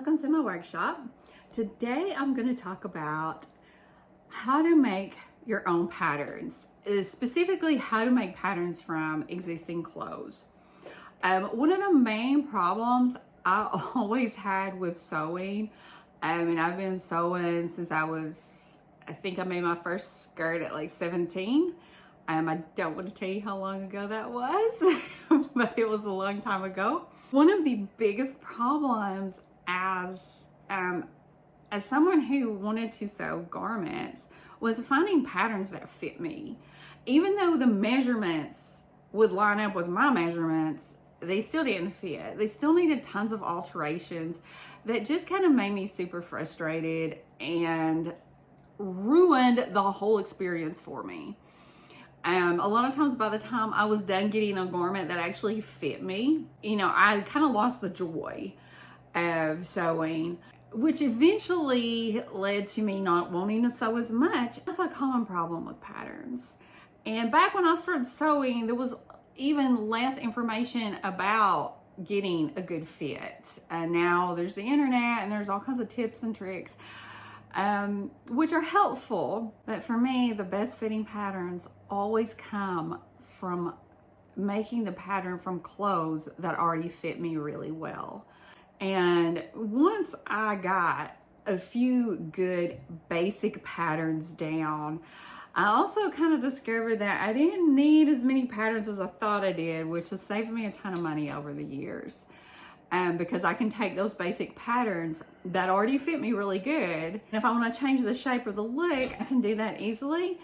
welcome to my workshop. Today I'm going to talk about how to make your own patterns, specifically how to make patterns from existing clothes. One of the main problems I always had with sewing, and I've been sewing since I think I made my first skirt at like 17. I don't want to tell you how long ago that was, but it was a long time ago. One of the biggest problems as someone who wanted to sew garments was finding patterns that fit me. Even though the measurements would line up with my measurements, they still didn't fit. They still needed tons of alterations that just kind of made me super frustrated and ruined the whole experience for me. A lot of times by the time I was done getting a garment that actually fit me, I kind of lost the joy of sewing, which eventually led to me not wanting to sew as much. That's a common problem with patterns. And back when I started sewing, there was even less information about getting a good fit. And now there's the internet and there's all kinds of tips and tricks, which are helpful. But for me, the best fitting patterns always come from making the pattern from clothes that already fit me really well. And once I got a few good basic patterns down, I also kind of discovered that I didn't need as many patterns as I thought I did, which has saved me a ton of money over the years. Because I can take those basic patterns that already fit me really good. And if I want to change the shape or the look, I can do that easily.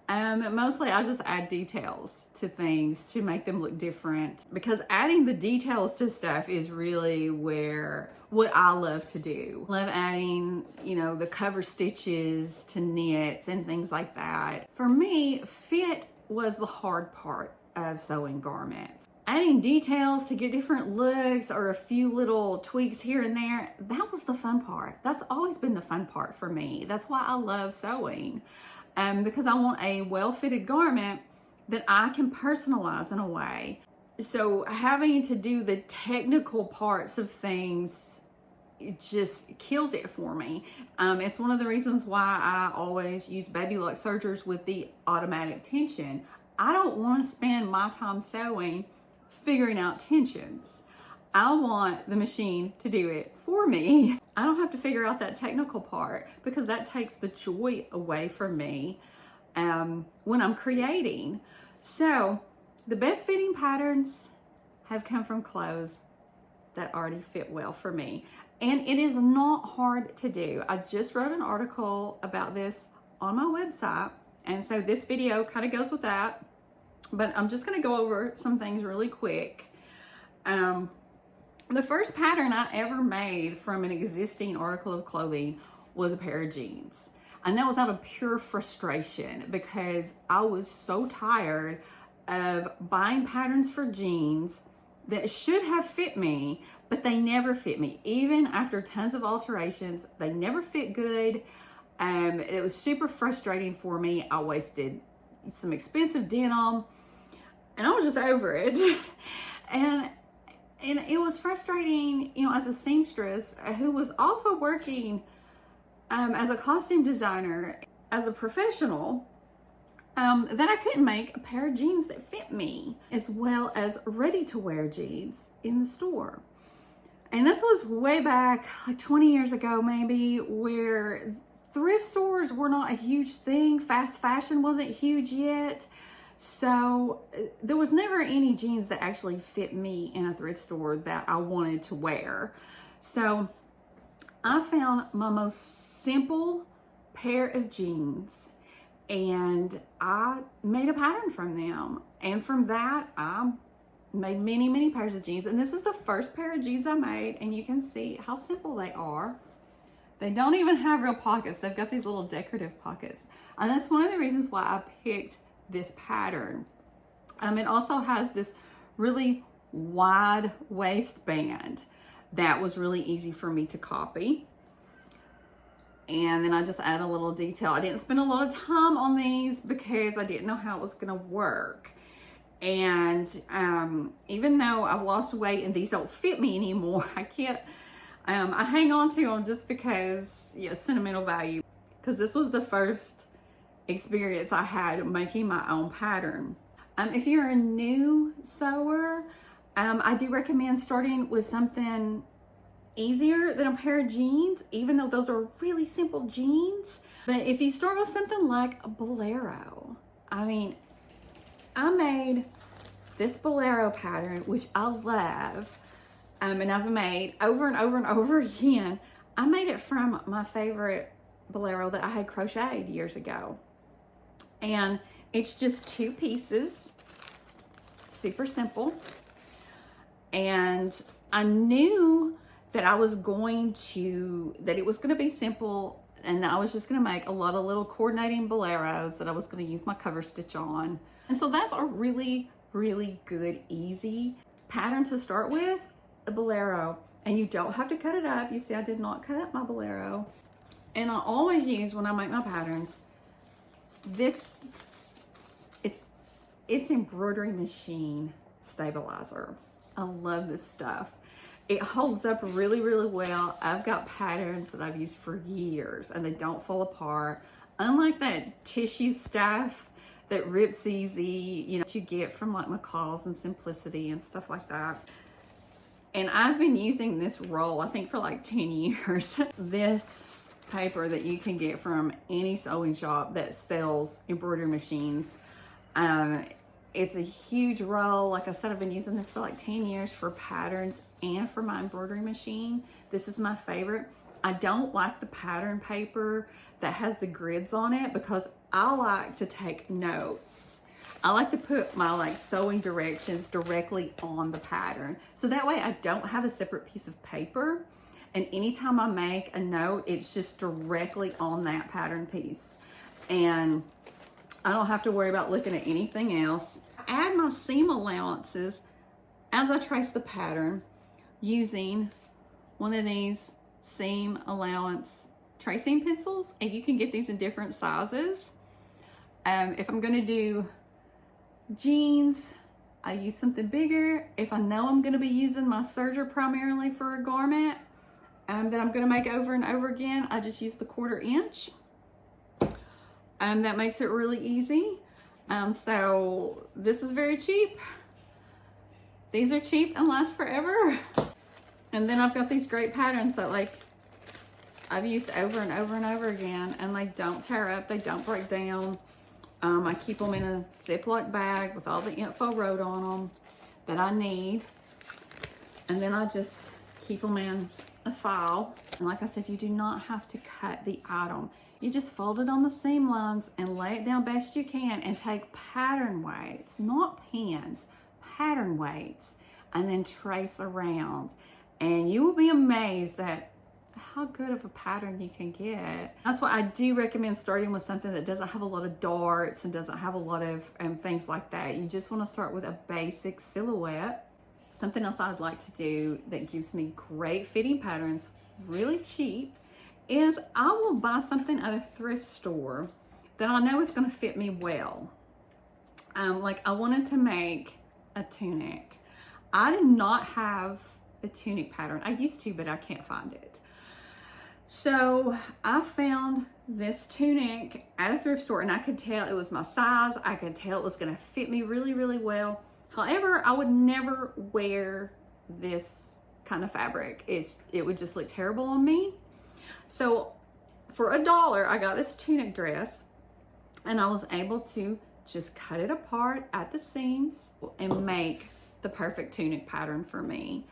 Mostly I just add details to things to make them look different, because adding the details to stuff is really what I love to do. Love adding, the cover stitches to knits and things like that. For me, fit was the hard part of sewing garments. Adding details to get different looks or a few little tweaks here and there, that was the fun part. That's always been the fun part for me. That's why I love sewing. Because I want a well-fitted garment that I can personalize in a way. So having to do the technical parts of things, it just kills it for me. It's one of the reasons why I always use Baby Lock sergers with the automatic tension. I don't want to spend my time sewing figuring out tensions. I want the machine to do it for me. I don't have to figure out that technical part, because that takes the joy away from me when I'm creating. So the best fitting patterns have come from clothes that already fit well for me. And it is not hard to do. I just wrote an article about this on my website. And so this video kind of goes with that. But I'm just going to go over some things really quick. The first pattern I ever made from an existing article of clothing was a pair of jeans. And that was out of pure frustration, because I was so tired of buying patterns for jeans that should have fit me, but they never fit me. Even after tons of alterations, they never fit good. It was super frustrating for me. I wasted some expensive denim, and I was just over it. And it was frustrating, as a seamstress who was also working as a costume designer, as a professional, that I couldn't make a pair of jeans that fit me, as well as ready-to-wear jeans in the store. And this was way back, like 20 years ago maybe, where thrift stores were not a huge thing. Fast fashion wasn't huge yet. So there was never any jeans that actually fit me in a thrift store that I wanted to wear. So I found my most simple pair of jeans and I made a pattern from them. And from that, I made many, many pairs of jeans. And this is the first pair of jeans I made. And you can see how simple they are. They don't even have real pockets. They've got these little decorative pockets. And that's one of the reasons why I picked this pattern. It also has this really wide waistband that was really easy for me to copy. And then I just add a little detail. I didn't spend a lot of time on these because I didn't know how it was gonna work. And even though I've lost weight and these don't fit me anymore, I I hang on to them just because, yeah, sentimental value. Because this was the first experience I had making my own pattern. If you're a new sewer, I do recommend starting with something easier than a pair of jeans, even though those are really simple jeans. But if you start with something like a bolero, I mean, I made this bolero pattern, which I love, and I've made over and over and over again. I made it from my favorite bolero that I had crocheted years ago. And it's just 2 pieces, super simple. And I knew that it was going to be simple, and I was just gonna make a lot of little coordinating boleros that I was gonna use my cover stitch on. And so that's a really, really good, easy pattern to start with, a bolero. And you don't have to cut it up. You see, I did not cut up my bolero. And I always use, when I make my patterns, it's embroidery machine stabilizer. I love this stuff. It holds up really, really well. I've got patterns that I've used for years and they don't fall apart. Unlike that tissue stuff that rips easy, you know, that you get from like McCall's and Simplicity and stuff like that. And I've been using this roll, I think, for like 10 years. This paper that you can get from any sewing shop that sells embroidery machines. It's a huge roll. Like I said, I've been using this for like 10 years for patterns and for my embroidery machine. This is my favorite. I don't like the pattern paper that has the grids on it because I like to take notes. I like to put my like sewing directions directly on the pattern. So that way I don't have a separate piece of paper. And anytime I make a note, it's just directly on that pattern piece. And I don't have to worry about looking at anything else. I add my seam allowances as I trace the pattern using one of these seam allowance tracing pencils, and you can get these in different sizes. If I'm gonna do jeans, I use something bigger. If I know I'm gonna be using my serger primarily for a garment that I'm gonna make over and over again, I just use the 1/4 inch. That makes it really easy. So this is very cheap. These are cheap and last forever. And then I've got these great patterns that like I've used over and over and over again, and they don't tear up, they don't break down. I keep them in a Ziploc bag with all the info wrote on them that I need. And then I just keep them in a file. And like I said, you do not have to cut the item. You just fold it on the seam lines and lay it down best you can and take pattern weights, not pins, pattern weights, and then trace around. And you will be amazed at how good of a pattern you can get. That's why I do recommend starting with something that doesn't have a lot of darts and doesn't have a lot of things like that. You just want to start with a basic silhouette. Something else I'd like to do that gives me great fitting patterns, really cheap, is I will buy something at a thrift store that I know is going to fit me well. Like I wanted to make a tunic. I did not have a tunic pattern. I used to, but I can't find it. So I found this tunic at a thrift store, and I could tell it was my size. I could tell it was going to fit me really, really well. However, I would never wear this kind of fabric. It would just look terrible on me. So for $1, I got this tunic dress, and I was able to just cut it apart at the seams and make the perfect tunic pattern for me.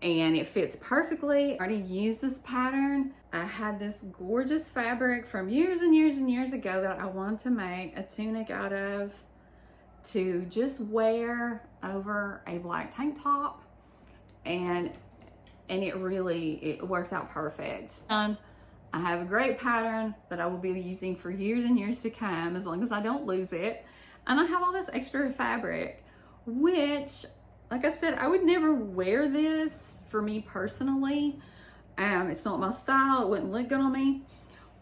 And it fits perfectly. I already used this pattern. I had this gorgeous fabric from years and years and years ago that I wanted to make a tunic out of to just wear over a black tank top. And it worked out perfect. I have a great pattern that I will be using for years and years to come, as long as I don't lose it. And I have all this extra fabric, which, like I said, I would never wear this for me personally. It's not my style. It wouldn't look good on me.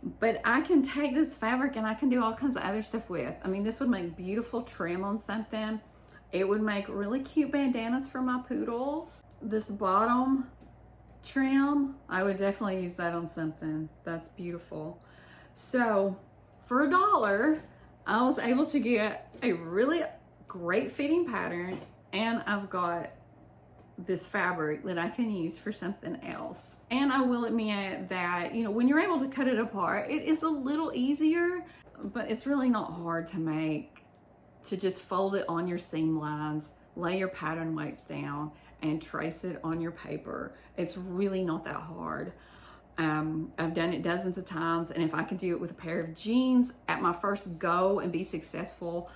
But I can take this fabric and I can do all kinds of other stuff with. I mean, this would make beautiful trim on something. It would make really cute bandanas for my poodles. This bottom trim, I would definitely use that on something. That's beautiful. So for $1, I was able to get a really great fitting pattern, and I've got this fabric that I can use for something else. And I will admit that, you know, when you're able to cut it apart, it is a little easier, but it's really not hard to make. To just fold it on your seam lines, lay your pattern weights down, and trace it on your paper. It's really not that hard. I've done it dozens of times, and if I can do it with a pair of jeans at my first go and be successful,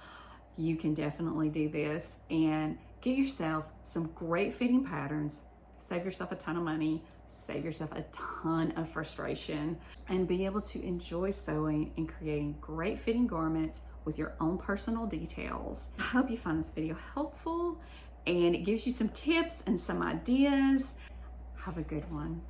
you can definitely do this and get yourself some great fitting patterns, save yourself a ton of money, save yourself a ton of frustration, and be able to enjoy sewing and creating great fitting garments with your own personal details. I hope you find this video helpful and it gives you some tips and some ideas. Have a good one.